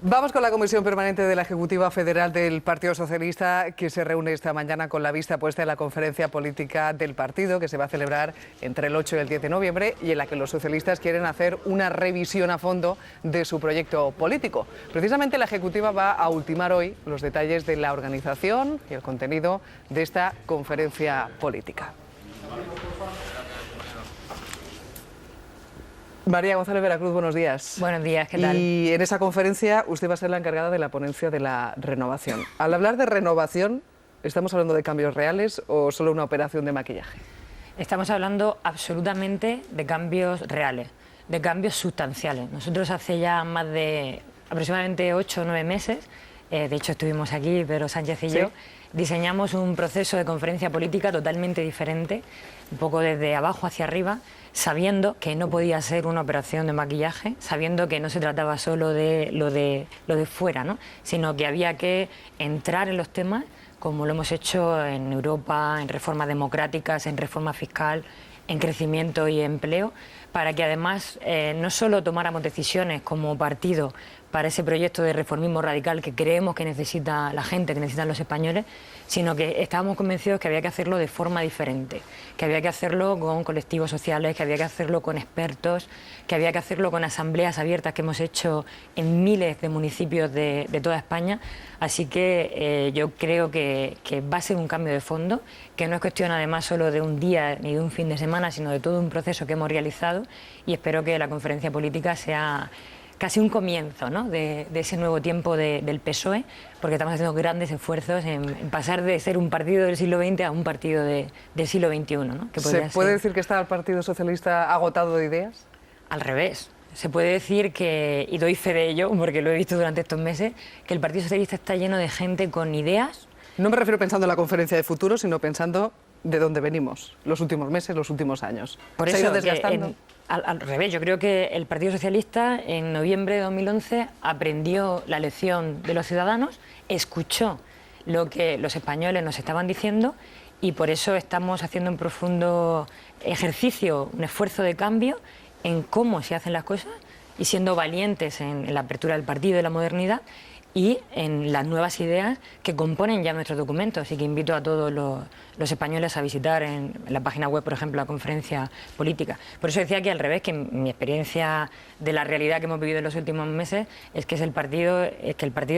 Vamos con la Comisión Permanente de la Ejecutiva Federal del Partido Socialista, que se reúne esta mañana con la vista puesta en la conferencia política del partido, que se va a celebrar entre el 8 y el 10 de noviembre, y en la que los socialistas quieren hacer una revisión a fondo de su proyecto político. Precisamente la Ejecutiva va a ultimar hoy los detalles de la organización y el contenido de esta conferencia política. María González Veracruz, buenos días. Buenos días, ¿qué tal? Y en esa conferencia usted va a ser la encargada de la ponencia de la renovación. Al hablar de renovación, ¿estamos hablando de cambios reales o solo una operación de maquillaje? Estamos hablando absolutamente de cambios reales, de cambios sustanciales. Nosotros hace ya más de aproximadamente 8 o 9 meses, de hecho estuvimos aquí, Pedro Sánchez y yo, diseñamos un proceso de conferencia política totalmente diferente, un poco desde abajo hacia arriba, sabiendo que no podía ser una operación de maquillaje, sabiendo que no se trataba solo de lo de fuera, ¿no? Sino que había que entrar en los temas, como lo hemos hecho en Europa, en reformas democráticas, en reforma fiscal, en crecimiento y empleo, para que además no solo tomáramos decisiones como partido para ese proyecto de reformismo radical que creemos que necesita la gente, que necesitan los españoles, sino que estábamos convencidos que había que hacerlo de forma diferente, que había que hacerlo con colectivos sociales, que había que hacerlo con expertos, que había que hacerlo con asambleas abiertas que hemos hecho en miles de municipios de toda España. Así que yo creo que va a ser un cambio de fondo, que no es cuestión además solo de un día ni de un fin de semana, sino de todo un proceso que hemos realizado, y espero que la conferencia política sea casi un comienzo, ¿no?, de ese nuevo tiempo del PSOE, porque estamos haciendo grandes esfuerzos en pasar de ser un partido del siglo XX a un partido del siglo XXI, ¿no? ¿Se puede decir que está el Partido Socialista agotado de ideas? Al revés. Se puede decir que, y doy fe de ello, porque lo he visto durante estos meses, que el Partido Socialista está lleno de gente con ideas. No me refiero pensando en la conferencia de futuro, sino pensando de dónde venimos, los últimos meses, los últimos años. Por ¿Se ha eso ido desgastando? Al revés, yo creo que el Partido Socialista en noviembre de 2011 aprendió la lección de los ciudadanos, escuchó lo que los españoles nos estaban diciendo, y por eso estamos haciendo un profundo ejercicio, un esfuerzo de cambio en cómo se hacen las cosas y siendo valientes en la apertura del partido y la modernidad y en las nuevas ideas que componen ya nuestros documentos, y que invito a todos los españoles a visitar en la página web, por ejemplo, la conferencia política. Por eso decía que al revés, que mi experiencia de la realidad que hemos vivido en los últimos meses es que el partido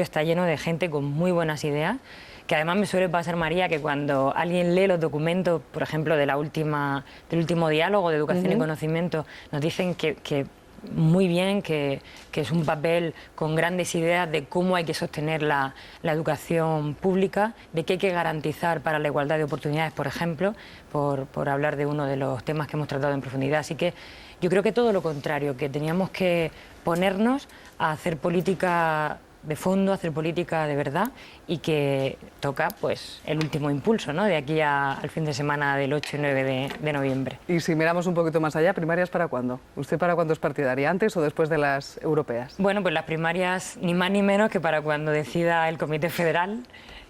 está lleno de gente con muy buenas ideas, que además me suele pasar, María, que cuando alguien lee los documentos, por ejemplo, del último diálogo de educación y conocimiento, nos dicen que muy bien, que es un papel con grandes ideas de cómo hay que sostener la educación pública, de qué hay que garantizar para la igualdad de oportunidades, por ejemplo, por hablar de uno de los temas que hemos tratado en profundidad. Así que yo creo que todo lo contrario, que teníamos que ponernos a hacer política de fondo, hacer política de verdad, y que toca pues el último impulso, ¿no?, de aquí al fin de semana del 8 y 9 de noviembre. Y si miramos un poquito más allá, ¿primarias para cuándo? ¿Usted para cuándo es partidaria, antes o después de las europeas? Bueno, pues las primarias ni más ni menos que para cuando decida el Comité Federal.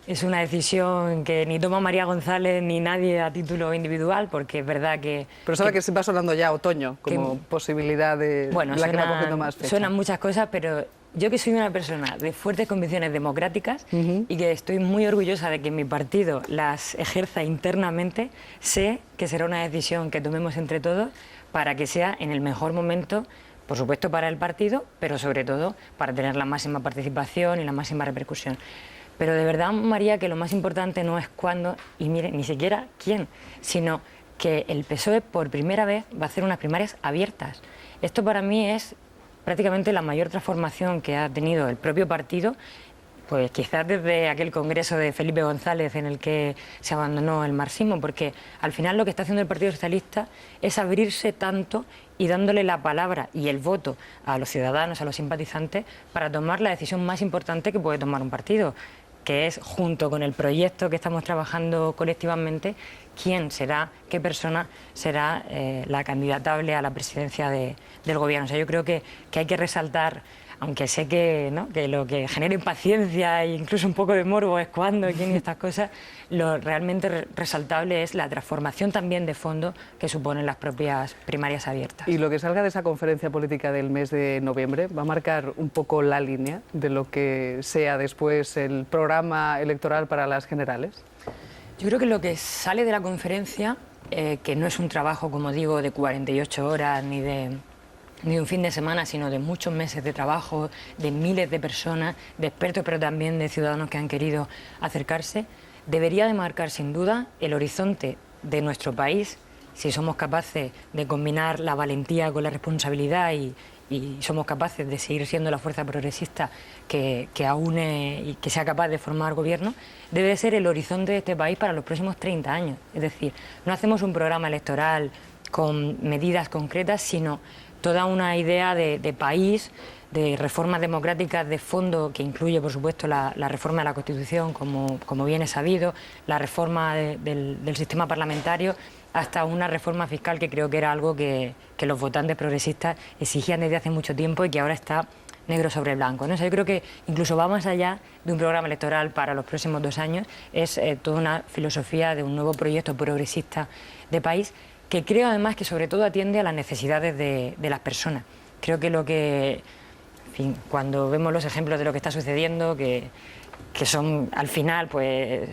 Es una decisión que ni toma María González ni nadie a título individual, porque es verdad que... Pero sabe que se va sonando ya otoño como posibilidad de la que va cogiendo más fecha. Suenan muchas cosas, pero yo, que soy una persona de fuertes convicciones democráticas y que estoy muy orgullosa de que mi partido las ejerza internamente, sé que será una decisión que tomemos entre todos para que sea en el mejor momento, por supuesto para el partido, pero sobre todo para tener la máxima participación y la máxima repercusión. Pero de verdad, María, que lo más importante no es cuándo, y mire, ni siquiera quién, sino que el PSOE por primera vez va a hacer unas primarias abiertas. Esto para mí es prácticamente la mayor transformación que ha tenido el propio partido, pues quizás desde aquel congreso de Felipe González en el que se abandonó el marxismo, porque al final lo que está haciendo el Partido Socialista es abrirse tanto y dándole la palabra y el voto a los ciudadanos, a los simpatizantes, para tomar la decisión más importante que puede tomar un partido, que es, junto con el proyecto que estamos trabajando colectivamente, quién será, qué persona será la candidatable a la presidencia del gobierno. O sea, yo creo que hay que resaltar aunque sé que, ¿no?, que lo que genera impaciencia e incluso un poco de morbo es cuándo, quién y estas cosas, lo realmente resaltable es la transformación también de fondo que suponen las propias primarias abiertas. Y lo que salga de esa conferencia política del mes de noviembre va a marcar un poco la línea de lo que sea después el programa electoral para las generales. Yo creo que lo que sale de la conferencia, que no es un trabajo, como digo, de 48 horas ni de un fin de semana, sino de muchos meses de trabajo, de miles de personas, de expertos, pero también de ciudadanos que han querido acercarse, debería de marcar sin duda el horizonte de nuestro país, si somos capaces de combinar la valentía con la responsabilidad y somos capaces de seguir siendo la fuerza progresista que aúne y que sea capaz de formar gobierno, debe ser el horizonte de este país para los próximos 30 años. Es decir, no hacemos un programa electoral con medidas concretas, sino toda una idea de país, de reformas democráticas de fondo, que incluye, por supuesto, la reforma de la Constitución, como bien es sabido, la reforma del sistema parlamentario, hasta una reforma fiscal que creo que era algo que los votantes progresistas exigían desde hace mucho tiempo y que ahora está negro sobre blanco, ¿no? O sea, yo creo que incluso va más allá de un programa electoral para los próximos 2 años, es toda una filosofía de un nuevo proyecto progresista de país, que creo además que sobre todo atiende a las necesidades de las personas. Creo que en fin, cuando vemos los ejemplos de lo que está sucediendo, que son al final, pues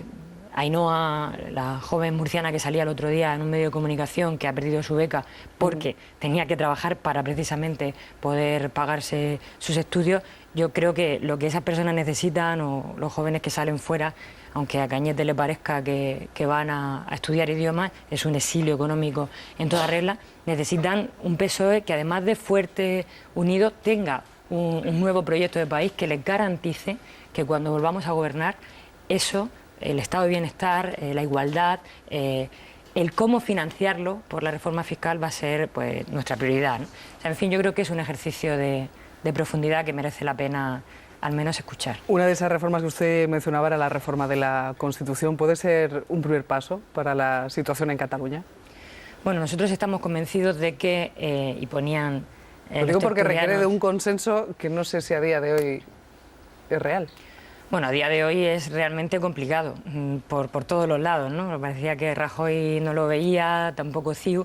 Ainhoa, la joven murciana que salía el otro día en un medio de comunicación, que ha perdido su beca porque tenía que trabajar para precisamente poder pagarse sus estudios, yo creo que lo que esas personas necesitan, o los jóvenes que salen fuera, aunque a Cañete le parezca que van a estudiar idiomas, es un exilio económico en toda regla, necesitan un PSOE que, además de fuerte, unido, tenga un nuevo proyecto de país que les garantice que cuando volvamos a gobernar, eso, el estado de bienestar, la igualdad, el cómo financiarlo por la reforma fiscal va a ser, pues, nuestra prioridad, ¿no? O sea, en fin, yo creo que es un ejercicio de profundidad que merece la pena al menos escuchar. Una de esas reformas que usted mencionaba era la reforma de la Constitución. ¿Puede ser un primer paso para la situación en Cataluña? Bueno, nosotros estamos convencidos de que, y ponían... Lo digo porque requiere de un consenso que no sé si a día de hoy es real. Bueno, a día de hoy es realmente complicado, por todos los lados, ¿no? Me parecía que Rajoy no lo veía, tampoco CiU,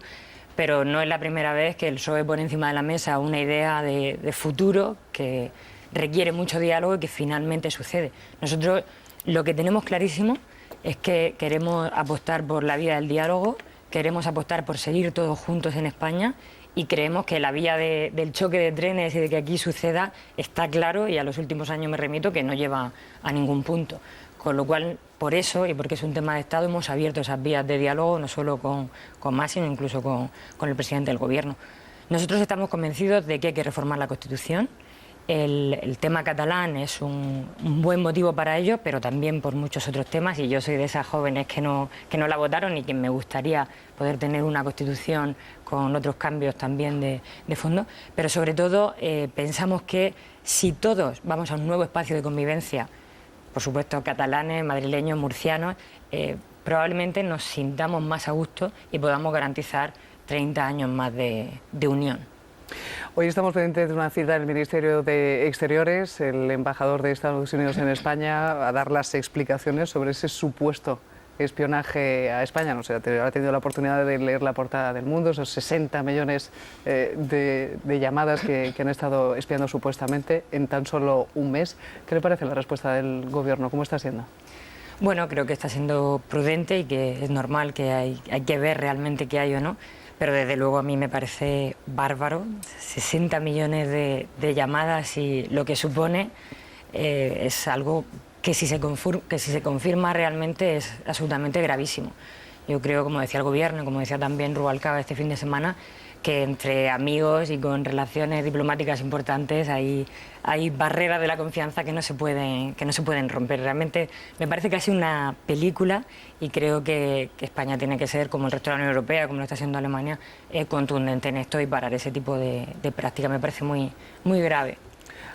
pero no es la primera vez que el PSOE pone encima de la mesa una idea de futuro que requiere mucho diálogo y que finalmente sucede. Nosotros lo que tenemos clarísimo es que queremos apostar por la vía del diálogo, queremos apostar por seguir todos juntos en España, y creemos que la vía del choque de trenes y de que aquí suceda está claro, y a los últimos años me remito, que no lleva a ningún punto. Con lo cual, por eso, y porque es un tema de Estado, hemos abierto esas vías de diálogo, no solo con Mas, sino incluso con el presidente del Gobierno. Nosotros estamos convencidos de que hay que reformar la Constitución. El tema catalán es un buen motivo para ello, pero también por muchos otros temas, y yo soy de esas jóvenes que no la votaron y que me gustaría poder tener una Constitución con otros cambios también de fondo, pero sobre todo pensamos que si todos vamos a un nuevo espacio de convivencia, por supuesto catalanes, madrileños, murcianos, probablemente nos sintamos más a gusto y podamos garantizar 30 años más de unión. Hoy estamos pendientes de una cita del Ministerio de Exteriores, el embajador de Estados Unidos en España, a dar las explicaciones sobre ese supuesto espionaje a España. No sé, habrá tenido la oportunidad de leer la portada del Mundo, esos 60 millones de llamadas que han estado espiando supuestamente en tan solo un mes. ¿Qué le parece la respuesta del Gobierno? ¿Cómo está siendo? Bueno, creo que está siendo prudente y que es normal, que hay que ver realmente qué hay o no. Pero desde luego a mí me parece bárbaro, 60 millones de llamadas, y lo que supone es algo que si se confirma realmente es absolutamente gravísimo. Yo creo, como decía el Gobierno, como decía también Rubalcaba este fin de semana, que entre amigos y con relaciones diplomáticas importantes hay barreras de la confianza que no se pueden romper. Realmente me parece que ha sido una película, y creo que España tiene que ser, como el resto de la Unión Europea, como lo está haciendo Alemania, contundente en esto y parar ese tipo de práctica. Me parece muy, muy grave.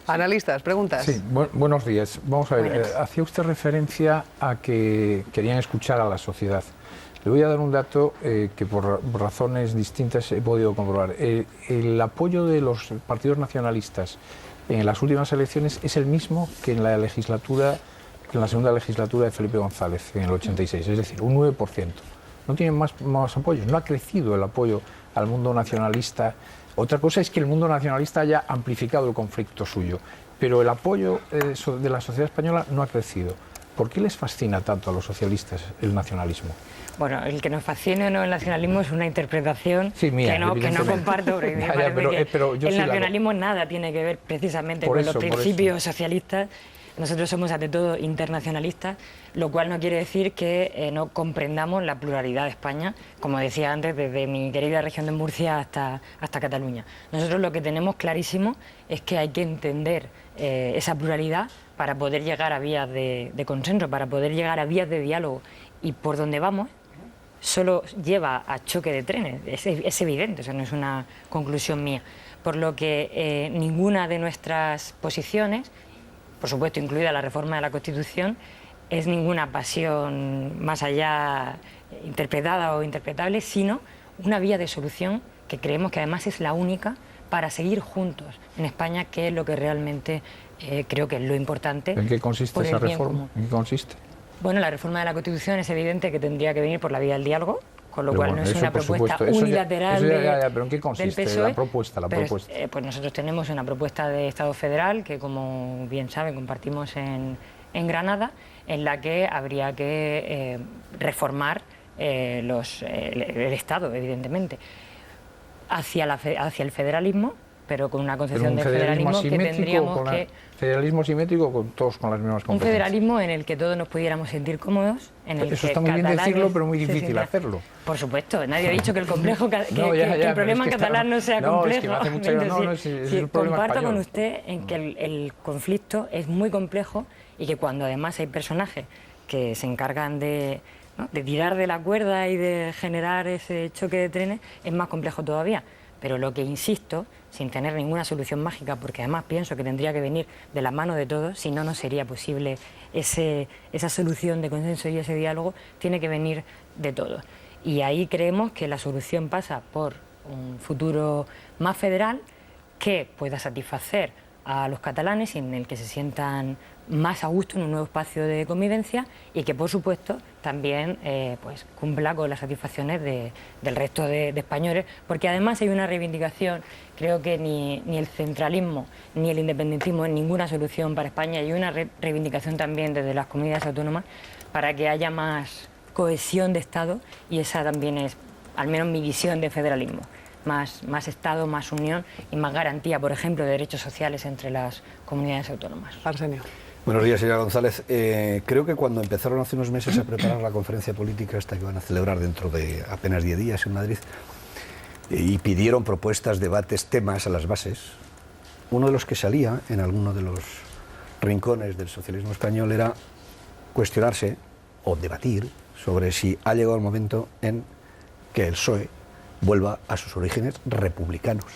Analistas, preguntas. Sí, buenos días. Vamos a ver, hacía usted referencia a que querían escuchar a la sociedad. Le voy a dar un dato que por razones distintas he podido comprobar. El apoyo de los partidos nacionalistas en las últimas elecciones es el mismo que en la segunda legislatura de Felipe González, en el 86, es decir, un 9%. No tienen más apoyos, no ha crecido el apoyo al mundo nacionalista. Otra cosa es que el mundo nacionalista haya amplificado el conflicto suyo, pero el apoyo de la sociedad española no ha crecido. ¿Por qué les fascina tanto a los socialistas el nacionalismo? Bueno, el que nos fascine o no el nacionalismo es una interpretación mía, que no comparto, porque me parece que el nacionalismo nada tiene que ver precisamente con los principios socialistas. Nosotros somos ante todo internacionalistas, lo cual no quiere decir que no comprendamos la pluralidad de España, como decía antes, desde mi querida región de Murcia hasta Cataluña. Nosotros lo que tenemos clarísimo es que hay que entender esa pluralidad para poder llegar a vías de consenso, para poder llegar a vías de diálogo. Y por donde vamos solo lleva a choque de trenes, es evidente, eso no es una conclusión mía. Por lo que ninguna de nuestras posiciones, por supuesto incluida la reforma de la Constitución, es ninguna pasión más allá interpretada o interpretable, sino una vía de solución que creemos que además es la única para seguir juntos en España, que es lo que realmente creo que es lo importante. ¿En qué consiste esa reforma? ¿En qué consiste? Bueno, la reforma de la Constitución es evidente que tendría que venir por la vía del diálogo, con lo cual no es una propuesta unilateral ¿Pero en qué consiste del PSOE, la propuesta? Pues nosotros tenemos una propuesta de Estado federal que, como bien saben, compartimos en Granada, en la que habría que reformar el Estado, evidentemente, hacia el federalismo, pero con una concepción de federalismo que tendríamos que... ¿Federalismo simétrico con todos con las mismas competencias? Un federalismo en el que todos nos pudiéramos sentir cómodos, en el Eso que está muy bien decirlo, pero muy difícil hacerlo. Por supuesto, nadie ha dicho que el complejo que el problema catalán no sea complejo. Es que me hace mucha gracia. Comparto con usted en que el conflicto es muy complejo y que cuando además hay personajes que se encargan de tirar de la cuerda y de generar ese choque de trenes, es más complejo todavía. Pero lo que insisto, sin tener ninguna solución mágica, porque además pienso que tendría que venir de la mano de todos, si no, no sería posible esa solución de consenso y ese diálogo, tiene que venir de todos. Y ahí creemos que la solución pasa por un futuro más federal que pueda satisfacer a los catalanes y en el que se sientan más a gusto en un nuevo espacio de convivencia y que, por supuesto, también pues cumpla con las satisfacciones del resto de españoles, porque además hay una reivindicación, creo que ni el centralismo ni el independentismo es ninguna solución para España, hay una reivindicación también desde las comunidades autónomas para que haya más cohesión de Estado y esa también es, al menos mi visión de federalismo. Más Estado, más unión y más garantía, por ejemplo, de derechos sociales entre las comunidades autónomas. Arsenio. Buenos días, señora González. Creo que cuando empezaron hace unos meses a preparar la conferencia política esta que van a celebrar dentro de apenas 10 días en Madrid y pidieron propuestas, debates, temas a las bases, uno de los que salía en alguno de los rincones del socialismo español era cuestionarse o debatir sobre si ha llegado el momento en que el PSOE vuelva a sus orígenes republicanos.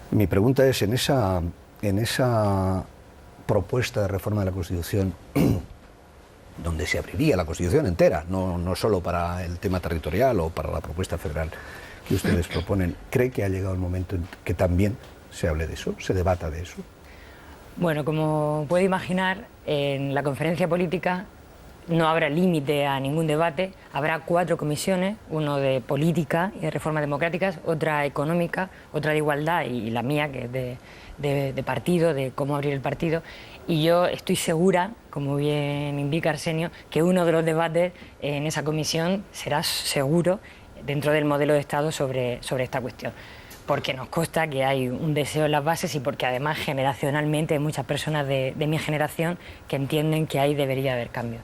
Mi pregunta es, en esa propuesta de reforma de la Constitución, donde se abriría la Constitución entera, no solo para el tema territorial o para la propuesta federal que ustedes proponen, ¿cree que ha llegado el momento en que también se hable de eso, se debata de eso? Bueno, como puede imaginar, en la conferencia política no habrá límite a ningún debate, habrá 4 comisiones, uno de política y de reformas democráticas, otra económica, otra de igualdad y la mía, que es de partido, de cómo abrir el partido. Y yo estoy segura, como bien indica Arsenio, que uno de los debates en esa comisión será seguro dentro del modelo de Estado sobre esta cuestión. Porque nos consta que hay un deseo en las bases y porque además generacionalmente hay muchas personas de mi generación que entienden que ahí debería haber cambio.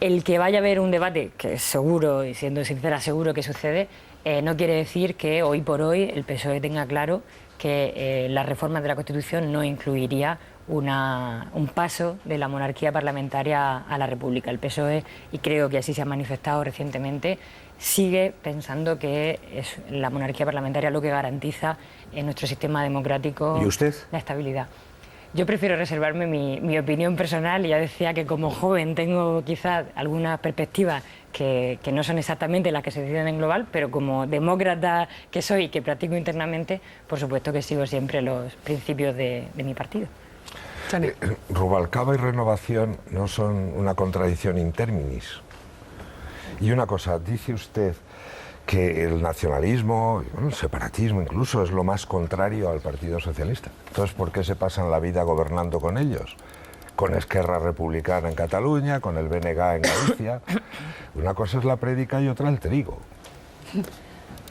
El que vaya a haber un debate, que es seguro, y siendo sincera, seguro que sucede, no quiere decir que hoy por hoy el PSOE tenga claro que las reformas de la Constitución no incluiría un paso de la monarquía parlamentaria a la República. El PSOE, y creo que así se ha manifestado recientemente, sigue pensando que es la monarquía parlamentaria lo que garantiza en nuestro sistema democrático. ¿Y usted? La estabilidad. Yo prefiero reservarme mi opinión personal. Ya decía que como joven tengo quizás algunas perspectivas que no son exactamente las que se deciden en global, pero como demócrata que soy y que practico internamente, por supuesto que sigo siempre los principios de mi partido. Rubalcaba y Renovación no son una contradicción in terminis. Y una cosa, dice usted que el nacionalismo, el separatismo incluso, es lo más contrario al Partido Socialista. Entonces, ¿por qué se pasan la vida gobernando con ellos? Con Esquerra Republicana en Cataluña, con el BNG en Galicia. Una cosa es la prédica y otra el trigo.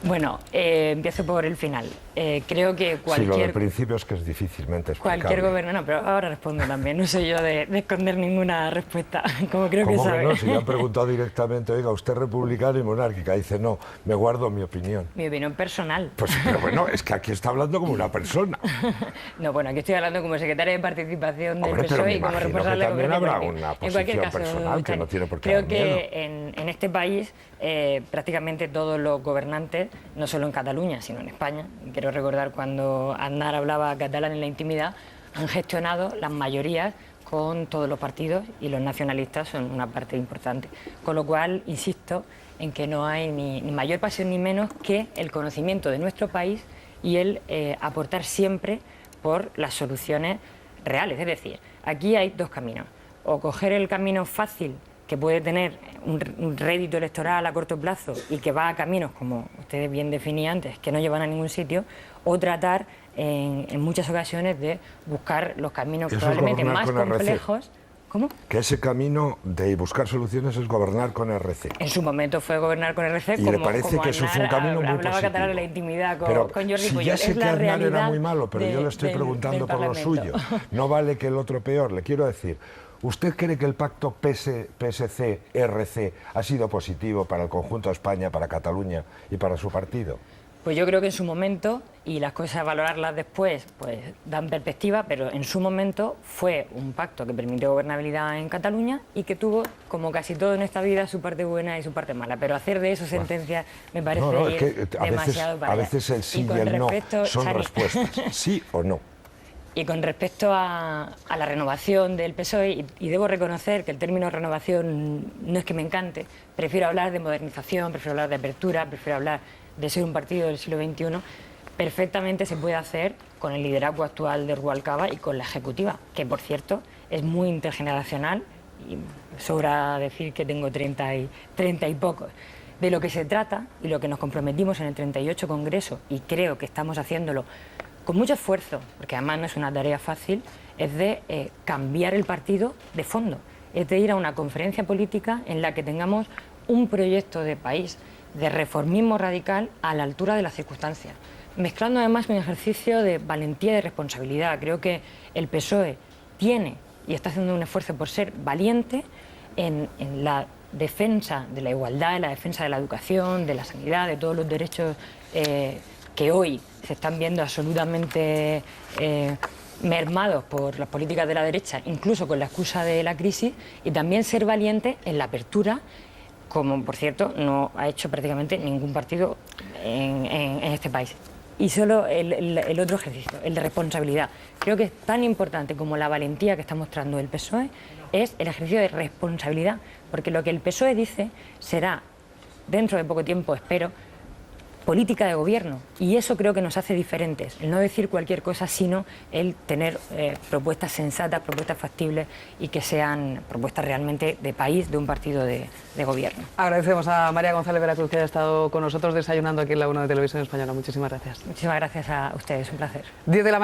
Bueno, empiezo por el final. Creo que cualquier... Sí, lo del principio es que es difícilmente explicable. Cualquier gobernante... No, pero ahora respondo también. No soy yo de esconder ninguna respuesta, como creo que sabe. No? Si le han preguntado directamente, oiga, ¿usted es republicana y monárquica? Dice, no, me guardo mi opinión. Mi opinión personal. Pues, pero bueno, es que aquí está hablando como una persona. No, bueno, aquí estoy hablando como secretaria de participación del Hombre, PSOE y como responsable de también habrá política. una En cualquier posición caso, personal que no tiene por qué creo dar miedo. que en este país prácticamente todos los gobernantes, no solo en Cataluña, sino en España, y quiero recordar cuando Aznar hablaba catalán en la intimidad, han gestionado las mayorías con todos los partidos y los nacionalistas son una parte importante. Con lo cual, insisto en que no hay ni mayor pasión ni menos que el conocimiento de nuestro país y el aportar siempre por las soluciones reales. Es decir, aquí hay dos caminos. O coger el camino fácil, que puede tener un rédito electoral a corto plazo y que va a caminos, como ustedes bien definían antes, que no llevan a ningún sitio, o tratar en muchas ocasiones de buscar los caminos probablemente más complejos. ¿Cómo? Que ese camino de buscar soluciones es gobernar con RC. En su momento fue gobernar con RC, y le parece que eso fue un camino muy hablaba positivo. catalán en la intimidad con Jordi si Puyol. Ya sé es que la Aznar realidad era muy malo, pero yo le estoy preguntando por lo suyo. No vale que el otro peor. Le quiero decir, ¿usted cree que el pacto PSC-RC ha sido positivo para el conjunto de España, para Cataluña y para su partido? Pues yo creo que en su momento, y las cosas a valorarlas después, pues dan perspectiva, pero en su momento fue un pacto que permitió gobernabilidad en Cataluña y que tuvo, como casi todo en esta vida, su parte buena y su parte mala. Pero hacer de eso sentencia me parece es que demasiado para a veces el sí y el no son respuestas, sí o no. Y con respecto a la renovación del PSOE, y debo reconocer que el término renovación no es que me encante, prefiero hablar de modernización, prefiero hablar de apertura, prefiero hablar de ser un partido del siglo XXI, perfectamente se puede hacer con el liderazgo actual de Rubalcaba y con la ejecutiva, que por cierto es muy intergeneracional, y sobra decir que tengo 30 y pocos. De lo que se trata y lo que nos comprometimos en el 38 Congreso, y creo que estamos haciéndolo con mucho esfuerzo, porque además no es una tarea fácil, es de cambiar el partido de fondo, es de ir a una conferencia política en la que tengamos un proyecto de país, de reformismo radical a la altura de las circunstancias, mezclando además un ejercicio de valentía y de responsabilidad. Creo que el PSOE tiene y está haciendo un esfuerzo por ser valiente en la defensa de la igualdad, en la defensa de la educación, de la sanidad, de todos los derechos que hoy se están viendo absolutamente mermados por las políticas de la derecha, incluso con la excusa de la crisis, y también ser valiente en la apertura, como por cierto no ha hecho prácticamente ningún partido en este país. Y solo el otro ejercicio, el de responsabilidad. Creo que es tan importante como la valentía que está mostrando el PSOE es el ejercicio de responsabilidad, porque lo que el PSOE dice será, dentro de poco tiempo, espero, política de gobierno, y eso creo que nos hace diferentes, el no decir cualquier cosa, sino el tener propuestas sensatas, propuestas factibles y que sean propuestas realmente de país, de un partido de gobierno. Agradecemos a María González Veracruz que haya estado con nosotros desayunando aquí en la 1 de Televisión Española. Muchísimas gracias. Muchísimas gracias a ustedes, un placer. 10 de la mañana.